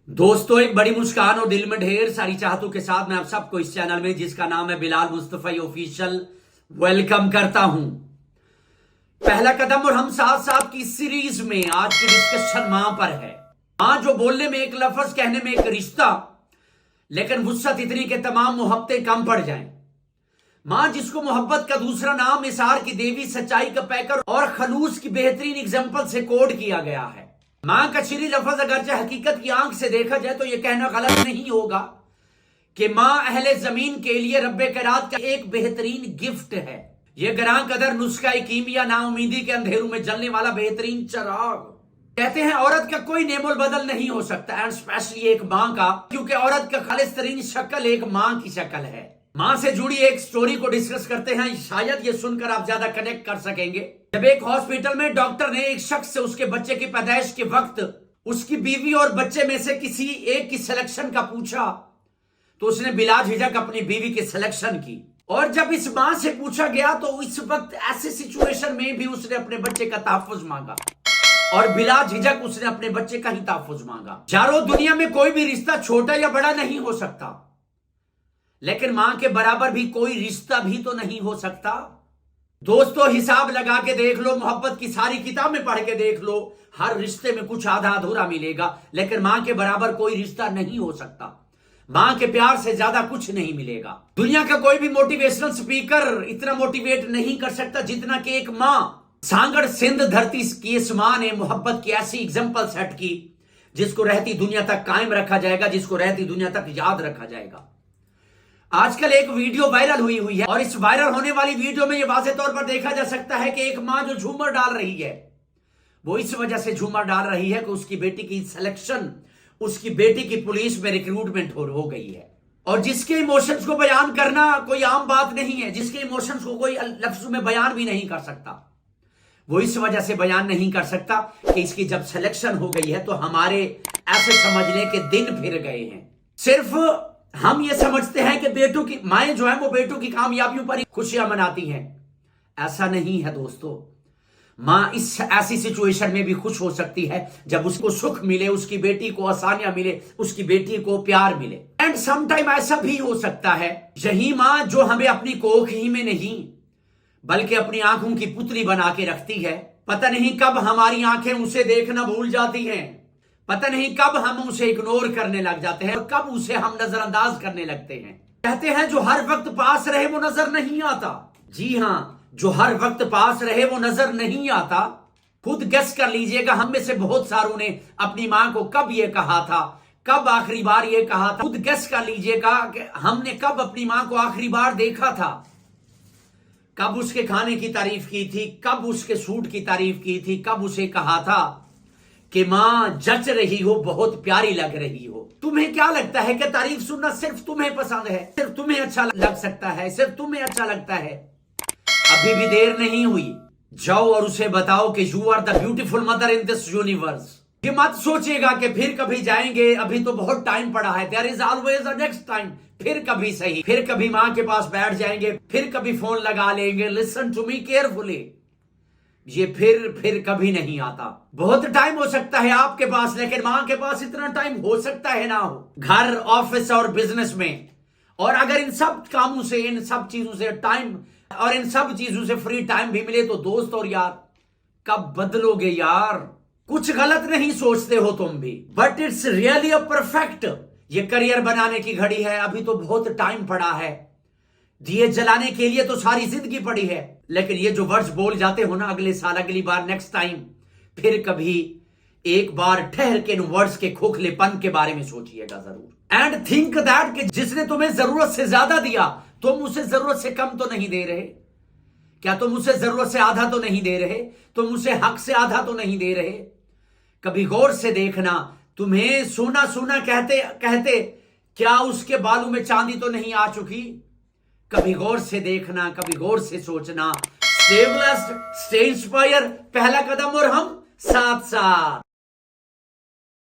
दोस्तों, एक बड़ी मुस्कान और दिल में ढेर सारी चाहतों के साथ मैं आप सबको इस चैनल में, जिसका नाम है बिलाल मुस्तफा ऑफिशियल, वेलकम करता हूं। पहला कदम और हम साथ साथ की सीरीज में आज की डिस्कशन मां पर है। मां जो बोलने में एक लफ्ज, कहने में एक रिश्ता, लेकिन वुसअत इतनी के तमाम मोहब्बतें कम पड़ जाएं। मां जिसको मोहब्बत का दूसरा नाम, इसार की देवी, सच्चाई का पैकर और खलूस की बेहतरीन एग्जाम्पल से कोड किया गया है। मां का चिरी लफ्ज अगरचे हकीकत की आंख से देखा जाए तो यह कहना गलत नहीं होगा कि मां अहले जमीन के लिए रब्बे कैरात का एक बेहतरीन गिफ्ट है। यह गरां कदर नुस्खा कीमिया, नाउमीदी के अंधेरों में जलने वाला बेहतरीन चिराग। कहते हैं औरत का कोई नेमोल बदल नहीं हो सकता, एंड स्पेशली एक मां का, क्योंकि औरत का खालिस तरीन शक्ल एक मां की शक्ल है। मां से जुड़ी एक स्टोरी को डिस्कस करते हैं, शायद ये सुनकर आप ज्यादा कनेक्ट कर सकेंगे। जब एक हॉस्पिटल में डॉक्टर ने एक शख्स से उसके बच्चे की पैदाइश के वक्त उसकी बीवी और बच्चे में से किसी एक की सिलेक्शन का पूछा, तो उसने बिला झिझक अपनी बीवी की सिलेक्शन की। और जब इस मां से पूछा गया तो इस वक्त ऐसे सिचुएशन में भी उसने अपने बच्चे का तहफ्फुज मांगा, और बिला झिझक उसने अपने बच्चे का ही तहफ्फुज मांगा। चारों दुनिया में कोई भी रिश्ता छोटा या बड़ा नहीं हो सकता, लेकिन मां के बराबर भी कोई रिश्ता भी तो नहीं हो सकता। दोस्तों, हिसाब लगा के देख लो, मोहब्बत की सारी किताबें पढ़ के देख लो, हर रिश्ते में कुछ आधा अधूरा मिलेगा, लेकिन मां के बराबर कोई रिश्ता नहीं हो सकता। मां के प्यार से ज्यादा कुछ नहीं मिलेगा। दुनिया का कोई भी मोटिवेशनल स्पीकर इतना मोटिवेट नहीं कर सकता जितना कि एक मां। सांगड़ सिंध धरती की इस मां ने मोहब्बत की ऐसी एग्जाम्पल सेट की जिसको रहती दुनिया तक कायम रखा जाएगा, जिसको रहती दुनिया तक याद रखा जाएगा। आजकल एक वीडियो वायरल हुई है, और इस वायरल होने वाली वीडियो में यह वाज़ेह तौर पर देखा जा सकता है कि एक मां जो झूमर डाल रही है, वो इस वजह से झूमर डाल रही है कि उसकी बेटी की सिलेक्शन, उसकी बेटी की पुलिस में रिक्रूटमेंट हो गई है। और जिसके इमोशंस को बयान करना कोई आम बात नहीं है, जिसके इमोशंस को कोई लफ्जों में बयान भी नहीं कर सकता, वो इस वजह से बयान नहीं कर सकता कि इसकी जब सिलेक्शन हो गई है तो हमारे ऐसे समझने के दिन फिर गए हैं। सिर्फ हम ये समझते हैं कि बेटों की माएं जो है वो बेटों की कामयाबियों पर ही खुशियां मनाती हैं। ऐसा नहीं है दोस्तों। मां इस ऐसी सिचुएशन में भी खुश हो सकती है जब उसको सुख मिले, उसकी बेटी को आसानियां मिले, उसकी बेटी को प्यार मिले। एंड समटाइम ऐसा भी हो सकता है यही मां जो हमें अपनी कोख ही में नहीं बल्कि अपनी आंखों की पुतली बना के रखती है, पता नहीं कब हमारी आंखें उसे देखना भूल जाती हैं, पता नहीं कब हम उसे इग्नोर करने लग जाते हैं और कब उसे हम नजरअंदाज करने लगते हैं। कहते हैं जो हर वक्त पास रहे वो नजर नहीं आता। जी हां, जो हर वक्त पास रहे वो नजर नहीं आता। खुद गेस कर लीजिएगा, हम में से बहुत सारों ने अपनी मां को कब ये कहा था, कब आखिरी बार ये कहा था। खुद गेस कर लीजिएगा कि हमने कब अपनी मां को आखिरी बार देखा था, कब उसके खाने की तारीफ की थी, कब उसके सूट की तारीफ की थी, कब उसे कहा था कि मां जच रही हो, बहुत प्यारी लग रही हो। तुम्हें क्या लगता है कि तारीफ सुनना सिर्फ तुम्हें पसंद है, सिर्फ तुम्हें अच्छा लग सकता है, सिर्फ तुम्हें अच्छा लगता है? अभी भी देर नहीं हुई, जाओ और उसे बताओ कि you are the beautiful mother in this universe. ये मत सोचिएगा कि फिर कभी जाएंगे, अभी तो बहुत टाइम पड़ा है। There is always a next time. फिर कभी सही, फिर कभी मां के पास बैठ जाएंगे, फिर कभी फोन लगा लेंगे। लिसन टू मी केयरफुली, ये फिर कभी नहीं आता। बहुत टाइम हो सकता है आपके पास, लेकिन मां के पास इतना टाइम हो सकता है ना हो, घर, ऑफिस और बिजनेस में। और अगर इन सब कामों से, इन सब चीजों से टाइम और इन सब चीजों से फ्री टाइम भी मिले तो दोस्त और यार कब बदलोगे यार? कुछ गलत नहीं सोचते हो तुम भी, but it's really a perfect. ये करियर बनाने की घड़ी है, अभी तो बहुत टाइम पड़ा है। दिए जलाने के लिए तो सारी जिंदगी पड़ी है, लेकिन ये जो वर्ड्स बोल जाते हो ना, अगले साल, अगली बार, नेक्स्ट टाइम, फिर कभी, एक बार ठहर के इन वर्ड्स के खोखलेपन के बारे में सोचिएगा जरूर। एंड थिंक दैट कि जिसने तुम्हें जरूरत से ज्यादा दिया, तुम उसे जरूरत से कम तो नहीं दे रहे। क्या तुम उसे जरूरत से आधा तो नहीं दे रहे? तुम उसे हक से आधा तो नहीं दे रहे? कभी गौर से देखना, तुम्हें सोना सोना कहते कहते क्या उसके बालों में चांदी तो नहीं आ चुकी? कभी गौर से देखना, कभी गौर से सोचना। स्टे ब्लेस्ड, स्टे इंस्पायर, पहला कदम और हम साथ साथ।